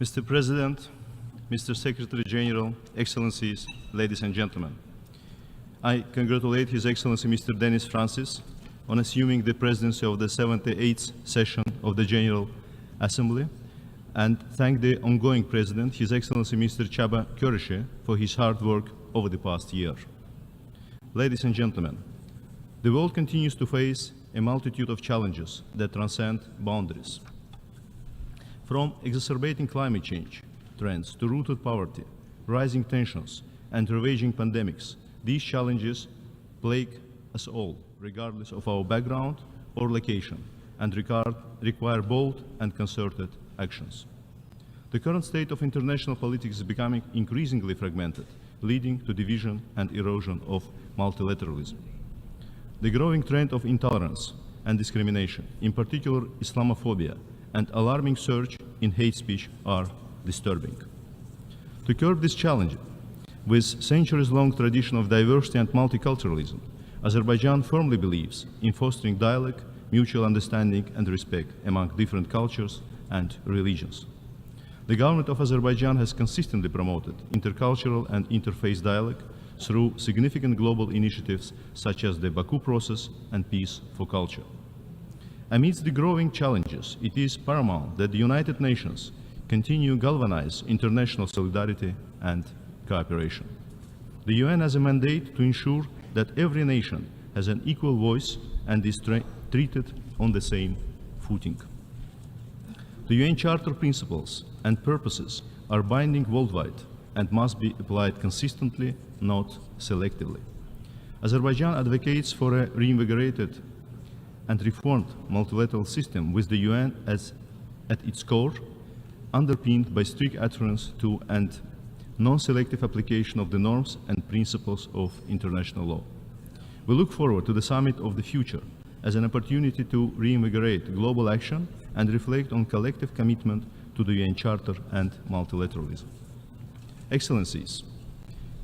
Mr. President, Mr. Secretary General, Excellencies, ladies and gentlemen, I congratulate His Excellency Mr. Denis Francis on assuming the presidency of the 78th session of the General Assembly and thank the ongoing President, His Excellency Mr. Csaba Kőrösi, for his hard work over the past year. Ladies and gentlemen, the world continues to face a multitude of challenges that transcend boundaries. From exacerbating climate change trends to rooted poverty, rising tensions, and ravaging pandemics, these challenges plague us all, regardless of our background or location, and require bold and concerted actions. The current state of international politics is becoming increasingly fragmented, leading to division and erosion of multilateralism. The growing trend of intolerance and discrimination, in particular Islamophobia, and alarming surge in hate speech are disturbing. To curb this challenge, with centuries-long tradition of diversity and multiculturalism, Azerbaijan firmly believes in fostering dialogue, mutual understanding and respect among different cultures and religions. The government of Azerbaijan has consistently promoted intercultural and interfaith dialogue through significant global initiatives such as the Baku process and Peace for Culture. Amidst the growing challenges, it is paramount that the United Nations continue to galvanize international solidarity and cooperation. The UN has a mandate to ensure that every nation has an equal voice and is treated on the same footing. The UN Charter principles and purposes are binding worldwide and must be applied consistently, not selectively. Azerbaijan advocates for a reinvigorated and reformed multilateral system with the UN as at its core, underpinned by strict adherence to and non-selective application of the norms and principles of international law. We look forward to the summit of the future as an opportunity to reinvigorate global action and reflect on collective commitment to the UN Charter and multilateralism. Excellencies,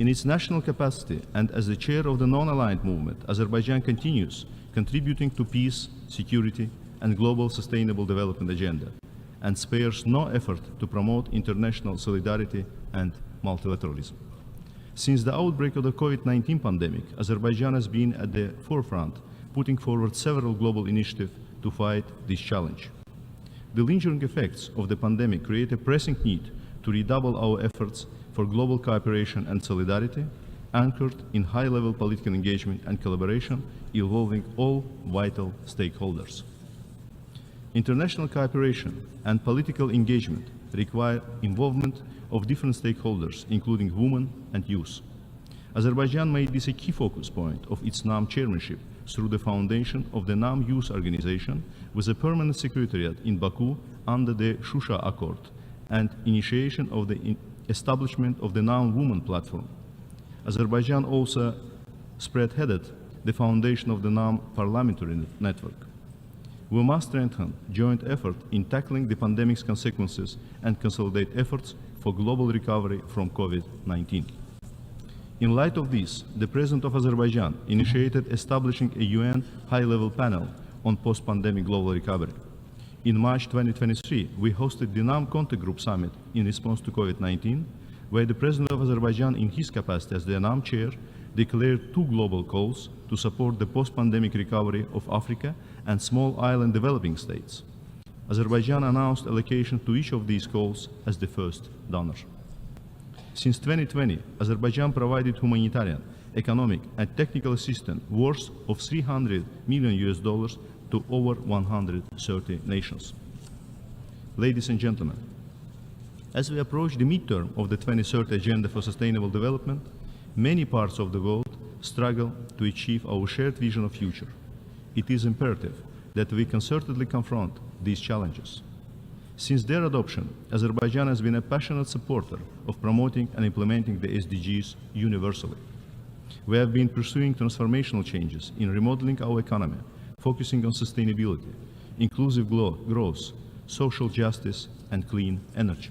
in its national capacity and as the chair of the non-aligned movement, Azerbaijan continues contributing to peace, security, and global sustainable development agenda, and spares no effort to promote international solidarity and multilateralism. Since the outbreak of the COVID-19 pandemic, Azerbaijan has been at the forefront, putting forward several global initiatives to fight this challenge. The lingering effects of the pandemic create a pressing need to redouble our efforts for global cooperation and solidarity, anchored in high-level political engagement and collaboration involving all vital stakeholders. International cooperation and political engagement require involvement of different stakeholders, including women and youth. Azerbaijan made this a key focus point of its NAM chairmanship through the foundation of the NAM Youth Organization with a permanent secretariat in Baku under the Shusha Accord and initiation of the establishment of the NAM Women Platform. Azerbaijan also spearheaded the foundation of the NAM Parliamentary Network. We must strengthen joint effort in tackling the pandemic's consequences and consolidate efforts for global recovery from COVID-19. In light of this, the President of Azerbaijan initiated establishing a UN high-level panel on post-pandemic global recovery. In March 2023, we hosted the NAM Contact Group Summit in response to COVID-19, where the President of Azerbaijan, in his capacity as the NAM chair, declared two global calls to support the post-pandemic recovery of Africa and small island developing states. Azerbaijan announced allocation to each of these calls as the first donor. Since 2020, Azerbaijan provided humanitarian, economic, and technical assistance worth of $300 million to over 130 nations. Ladies and gentlemen, as we approach the midterm of the 2030 Agenda for Sustainable Development, many parts of the world struggle to achieve our shared vision of future. It is imperative that we concertedly confront these challenges. Since their adoption, Azerbaijan has been a passionate supporter of promoting and implementing the SDGs universally. We have been pursuing transformational changes in remodeling our economy, focusing on sustainability, inclusive growth, social justice, and clean energy.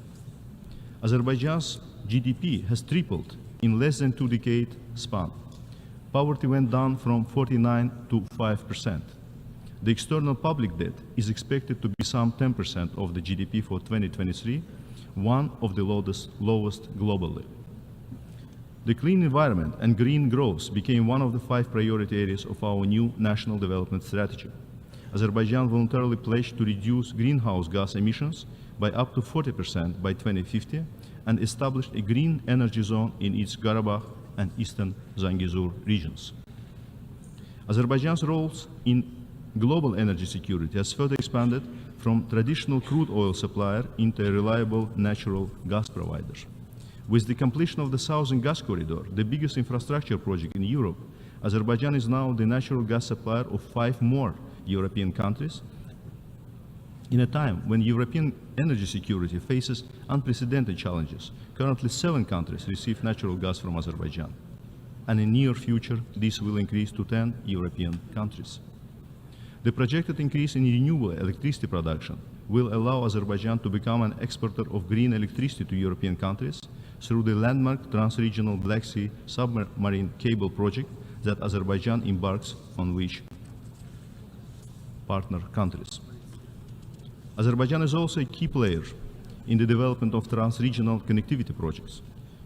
Azerbaijan's GDP has tripled in less than 2-decade span. Poverty went down from 49% to 5%. The external public debt is expected to be some 10% of the GDP for 2023, one of the lowest globally. The clean environment and green growth became one of the 5 priority areas of our new national development strategy. Azerbaijan voluntarily pledged to reduce greenhouse gas emissions by up to 40% by 2050 and established a green energy zone in its Karabakh and eastern Zangezur regions. Azerbaijan's roles in global energy security has further expanded from traditional crude oil supplier into a reliable natural gas provider. With the completion of the Southern Gas Corridor, the biggest infrastructure project in Europe, Azerbaijan is now the natural gas supplier of 5 more European countries, in a time when European energy security faces unprecedented challenges. Currently 7 countries receive natural gas from Azerbaijan, and in the near future this will increase to 10 European countries. The projected increase in renewable electricity production will allow Azerbaijan to become an exporter of green electricity to European countries through the landmark trans-regional Black Sea submarine cable project that Azerbaijan embarks on which partner countries. Azerbaijan is also a key player in the development of trans-regional connectivity projects.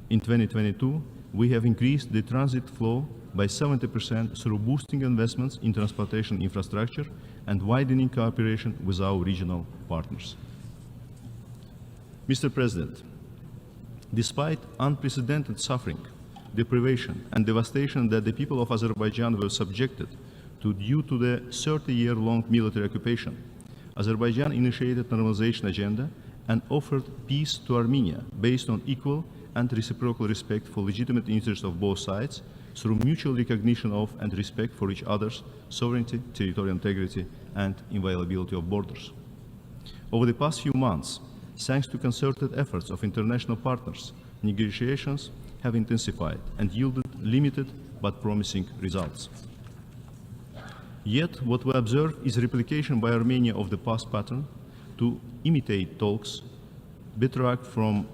In 2022, we have increased the transit flow by 70% through boosting investments in transportation infrastructure and widening cooperation with our regional partners. Mr. President, despite unprecedented suffering, deprivation, and devastation that the people of Azerbaijan were subjected to due to the 30-year-long military occupation, Azerbaijan initiated normalization agenda and offered peace to Armenia based on equal and reciprocal respect for legitimate interests of both sides through mutual recognition of and respect for each other's sovereignty, territorial integrity, and inviolability of borders. Over the past few months, thanks to concerted efforts of international partners, negotiations have intensified and yielded limited but promising results. Yet, what we observe is replication by Armenia of the past pattern to imitate talks, backtrack from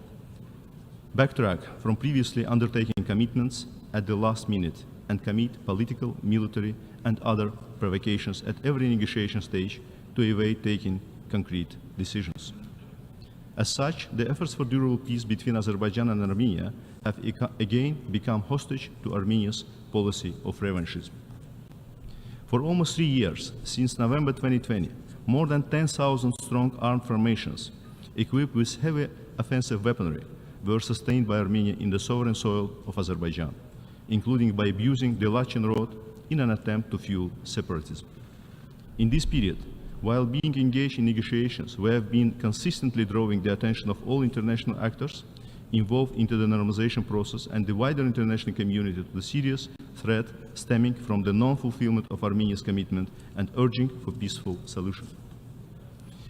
previously undertaken commitments at the last minute, and commit political, military, and other provocations at every negotiation stage to evade taking concrete decisions. As such, the efforts for durable peace between Azerbaijan and Armenia have again become hostage to Armenia's policy of revanchism. For almost 3 years, since November 2020, more than 10,000 strong armed formations equipped with heavy offensive weaponry were sustained by Armenia in the sovereign soil of Azerbaijan, including by abusing the Lachen Road in an attempt to fuel separatism. In this period, while being engaged in negotiations, we have been consistently drawing the attention of all international actors involved into the normalization process and the wider international community to the serious threat stemming from the non-fulfillment of Armenia's commitment and urging for peaceful solution.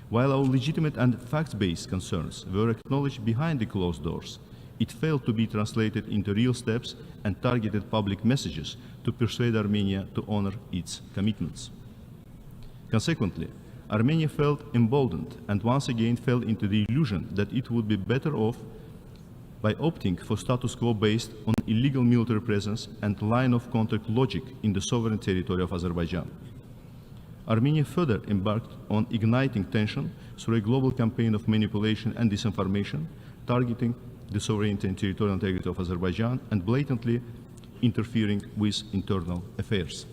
While our legitimate and fact-based concerns were acknowledged behind the closed doors, it failed to be translated into real steps and targeted public messages to persuade Armenia to honor its commitments. Consequently, Armenia felt emboldened and once again fell into the illusion that it would be better off by opting for status quo based on illegal military presence and line of contact logic in the sovereign territory of Azerbaijan. Armenia further embarked on igniting tension through a global campaign of manipulation and disinformation, targeting the sovereignty and territorial integrity of Azerbaijan and blatantly interfering with internal affairs.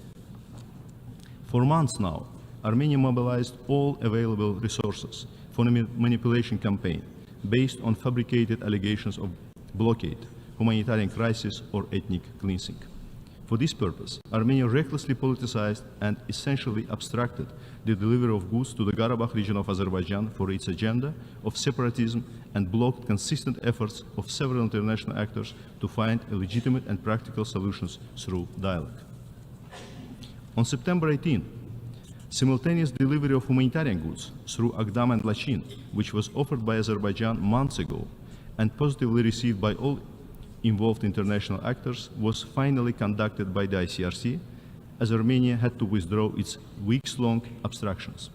For months now, Armenia mobilized all available resources for a manipulation campaign based on fabricated allegations of blockade, humanitarian crisis, or ethnic cleansing. For this purpose, Armenia recklessly politicized and essentially abstracted the delivery of goods to the Karabakh region of Azerbaijan for its agenda of separatism and blocked consistent efforts of several international actors to find legitimate and practical solutions through dialogue. On September 18, simultaneous delivery of humanitarian goods through Agdam and Lachin, which was offered by Azerbaijan months ago and positively received by all involved international actors, was finally conducted by the ICRC, as Armenia had to withdraw its weeks-long obstructions.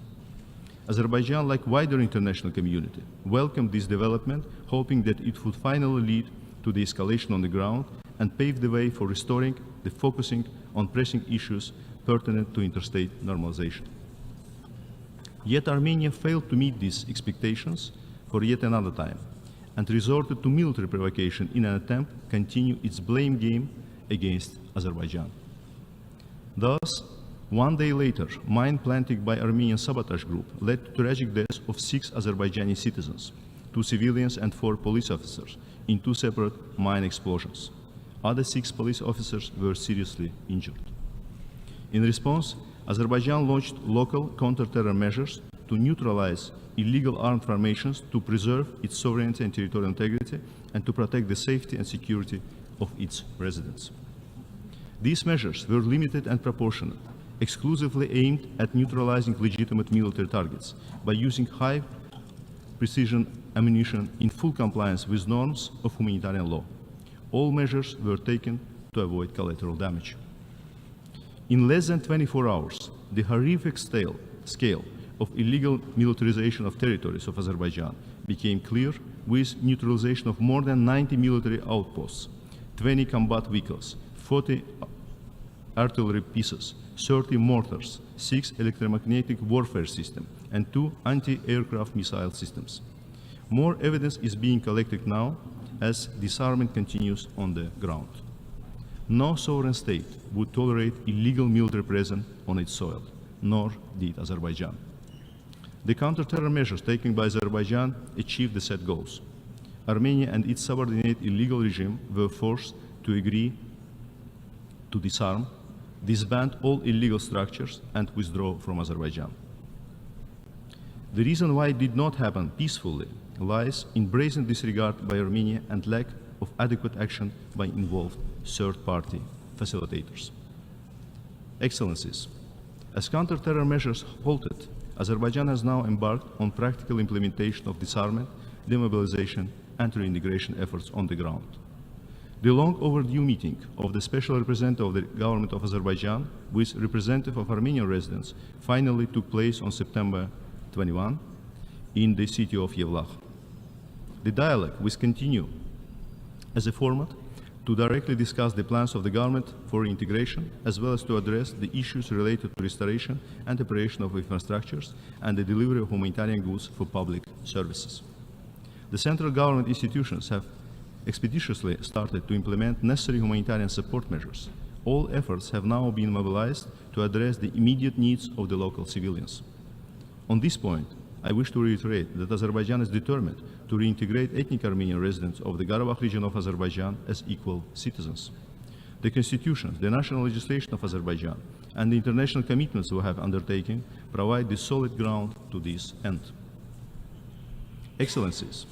Azerbaijan, like wider international community, welcomed this development, hoping that it would finally lead to the escalation on the ground and pave the way for restoring the focusing on pressing issues pertinent to interstate normalization. Yet Armenia failed to meet these expectations for yet another time, and resorted to military provocation in an attempt to continue its blame game against Azerbaijan. Thus, one day later, mine planting by Armenian sabotage group led to tragic deaths of 6 Azerbaijani citizens, 2 civilians and 4 police officers in 2 separate mine explosions. Other 6 police officers were seriously injured. In response, Azerbaijan launched local counter-terror measures to neutralize illegal armed formations, to preserve its sovereignty and territorial integrity, and to protect the safety and security of its residents. These measures were limited and proportionate, exclusively aimed at neutralizing legitimate military targets by using high-precision ammunition in full compliance with norms of humanitarian law. All measures were taken to avoid collateral damage. In less than 24 hours, the horrific scale of illegal militarization of territories of Azerbaijan became clear, with neutralization of more than 90 military outposts, 20 combat vehicles, 40 artillery pieces, 30 mortars, 6 electromagnetic warfare systems, and 2 anti-aircraft missile systems. More evidence is being collected now as disarmament continues on the ground. No sovereign state would tolerate illegal military presence on its soil, nor did Azerbaijan. The counter-terror measures taken by Azerbaijan achieved the set goals. Armenia and its subordinate illegal regime were forced to agree to disarm, disband all illegal structures, and withdraw from Azerbaijan. The reason why it did not happen peacefully lies in brazen disregard by Armenia and lack of adequate action by involved third-party facilitators. Excellencies, as counter-terror measures halted, Azerbaijan has now embarked on practical implementation of disarmament, demobilization, and reintegration efforts on the ground. The long overdue meeting of the Special Representative of the Government of Azerbaijan with representatives of Armenian residents finally took place on September 21 in the city of Yevlakh. The dialogue will continue as a format to directly discuss the plans of the government for integration, as well as to address the issues related to restoration and operation of infrastructures and the delivery of humanitarian goods for public services. The central government institutions have expeditiously started to implement necessary humanitarian support measures. All efforts have now been mobilized to address the immediate needs of the local civilians. On this point, I wish to reiterate that Azerbaijan is determined to reintegrate ethnic Armenian residents of the Karabakh region of Azerbaijan as equal citizens. The constitution, the national legislation of Azerbaijan, and the international commitments we have undertaken provide the solid ground to this end. Excellencies,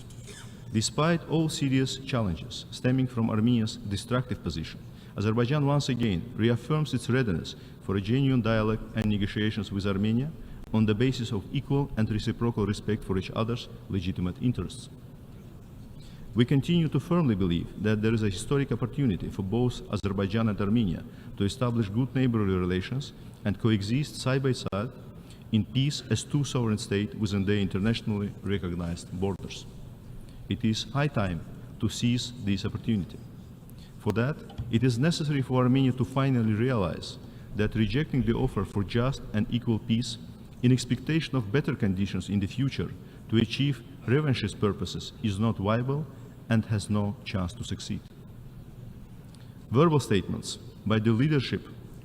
despite all serious challenges stemming from Armenia's destructive position, Azerbaijan once again reaffirms its readiness for a genuine dialogue and negotiations with Armenia on the basis of equal and reciprocal respect for each other's legitimate interests. We continue to firmly believe that there is a historic opportunity for both Azerbaijan and Armenia to establish good neighborly relations and coexist side by side in peace as 2 sovereign states within their internationally recognized borders. It is high time to seize this opportunity. For that, it is necessary for Armenia to finally realize that rejecting the offer for just and equal peace in expectation of better conditions in the future to achieve revanchist purposes is not viable and has no chance to succeed. Verbal statements by the leadership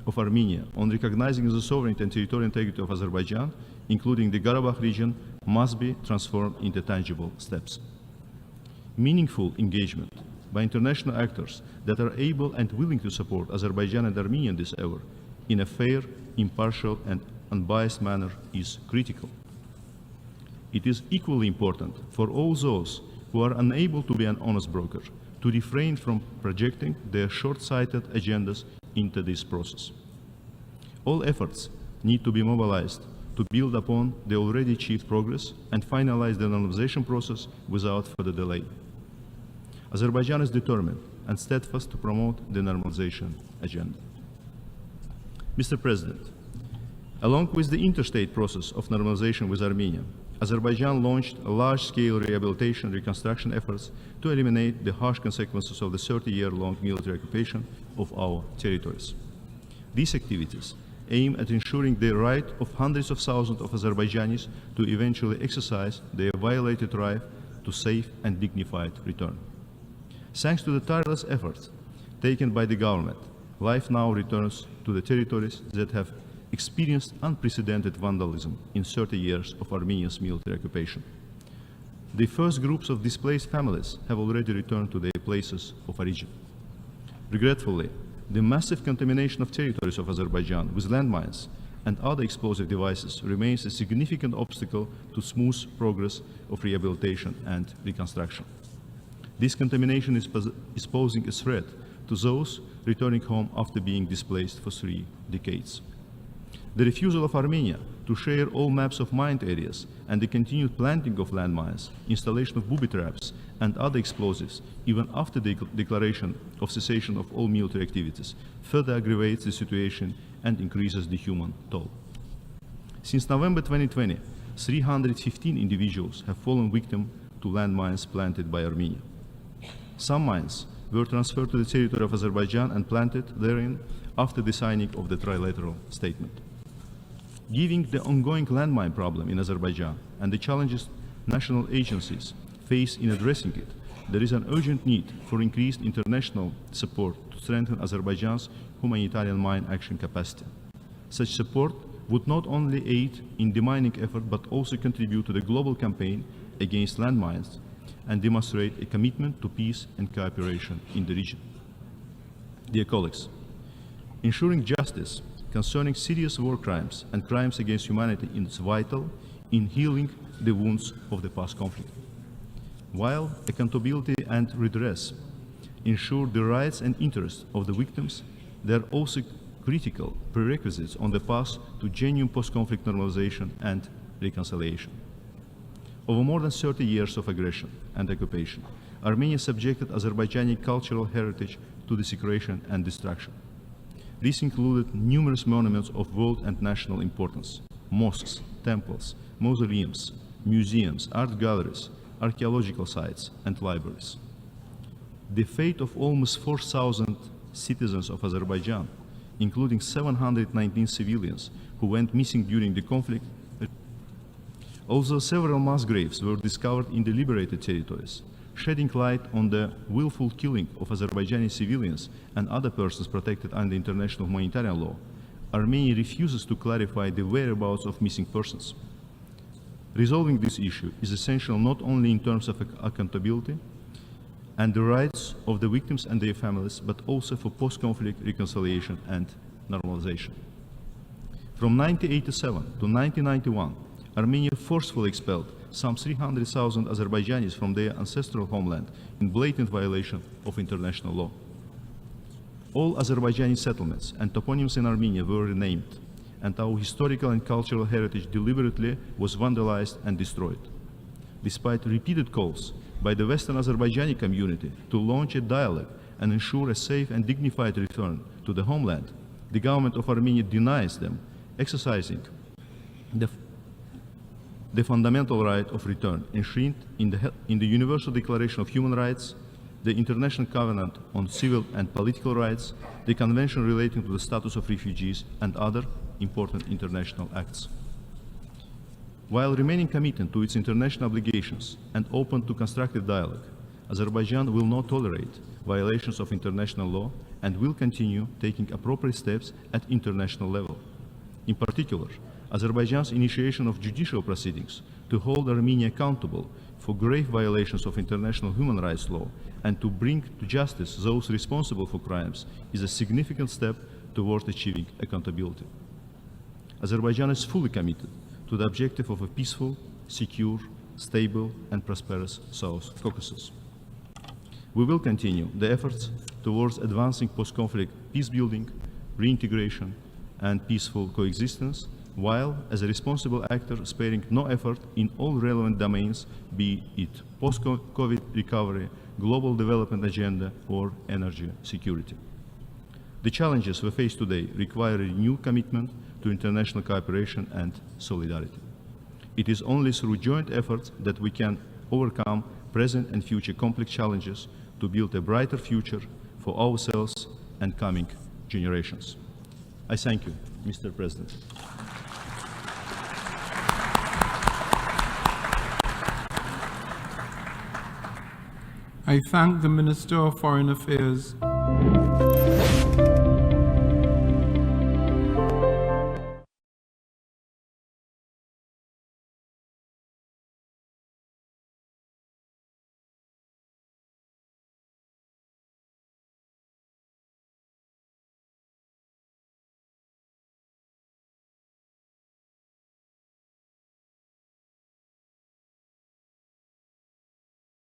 of Armenia on recognizing the sovereignty and territorial integrity of Azerbaijan, including the Karabakh region, must be transformed into tangible steps. Meaningful engagement by international actors that are able and willing to support Azerbaijan and Armenia in this effort in a fair, impartial, and unbiased manner is critical. It is equally important for all those who are unable to be an honest broker to refrain from projecting their short-sighted agendas into this process. All efforts need to be mobilized to build upon the already achieved progress and finalize the normalization process without further delay. Azerbaijan is determined and steadfast to promote the normalization agenda. Mr. President, along with the interstate process of normalization with Armenia, Azerbaijan launched large-scale rehabilitation and reconstruction efforts to eliminate the harsh consequences of the 30-year-long military occupation of our territories. These activities aim at ensuring the right of hundreds of thousands of Azerbaijanis to eventually exercise their violated right to safe and dignified return. Thanks to the tireless efforts taken by the government, life now returns to the territories that have experienced unprecedented vandalism in 30 years of Armenia's military occupation. The first groups of displaced families have already returned to their places of origin. Regretfully, the massive contamination of territories of Azerbaijan with landmines and other explosive devices remains a significant obstacle to smooth progress of rehabilitation and reconstruction. This contamination is posing a threat to those returning home after being displaced for 3 decades. The refusal of Armenia to share all maps of mined areas and the continued planting of landmines, installation of booby traps and other explosives, even after the declaration of cessation of all military activities, further aggravates the situation and increases the human toll. Since November 2020, 315 individuals have fallen victim to landmines planted by Armenia. Some mines were transferred to the territory of Azerbaijan and planted therein after the signing of the trilateral statement. Given the ongoing landmine problem in Azerbaijan and the challenges national agencies face in addressing it, there is an urgent need for increased international support to strengthen Azerbaijan's humanitarian mine action capacity. Such support would not only aid in demining effort but also contribute to the global campaign against landmines and demonstrate a commitment to peace and cooperation in the region. Dear colleagues, ensuring justice concerning serious war crimes and crimes against humanity is vital in healing the wounds of the past conflict. While accountability and redress ensure the rights and interests of the victims, they are also critical prerequisites on the path to genuine post-conflict normalization and reconciliation. Over more than 30 years of aggression and occupation, Armenia subjected Azerbaijani cultural heritage to desecration and destruction. This included numerous monuments of world and national importance: mosques, temples, mausoleums, museums, art galleries, archaeological sites, and libraries. The fate of almost 4,000 citizens of Azerbaijan, including 719 civilians who went missing during the conflict. Although several mass graves were discovered in the liberated territories, shedding light on the willful killing of Azerbaijani civilians and other persons protected under international humanitarian law, Armenia refuses to clarify the whereabouts of missing persons. Resolving this issue is essential not only in terms of accountability and the rights of the victims and their families, but also for post-conflict reconciliation and normalization. From 1987 to 1991, Armenia forcefully expelled some 300,000 Azerbaijanis from their ancestral homeland in blatant violation of international law. All Azerbaijani settlements and toponyms in Armenia were renamed, and our historical and cultural heritage deliberately was vandalized and destroyed. Despite repeated calls by the Western Azerbaijani community to launch a dialogue and ensure a safe and dignified return to the homeland, the government of Armenia denies them exercising the fundamental right of return enshrined in the Universal Declaration of Human Rights, the International Covenant on Civil and Political Rights, the Convention relating to the status of refugees, and other important international acts. While remaining committed to its international obligations and open to constructive dialogue, Azerbaijan will not tolerate violations of international law and will continue taking appropriate steps at international level. In particular, Azerbaijan's initiation of judicial proceedings to hold Armenia accountable for grave violations of international human rights law and to bring to justice those responsible for crimes is a significant step toward achieving accountability. Azerbaijan is fully committed to the objective of a peaceful, secure, stable, and prosperous South Caucasus. We will continue the efforts towards advancing post-conflict peace-building, reintegration, and peaceful coexistence, while, as a responsible actor, sparing no effort in all relevant domains, be it post-COVID recovery, global development agenda, or energy security. The challenges we face today require a renewed commitment to international cooperation and solidarity. It is only through joint efforts that we can overcome present and future complex challenges to build a brighter future for ourselves and coming generations. I thank you, Mr. President. I thank the Minister of Foreign Affairs.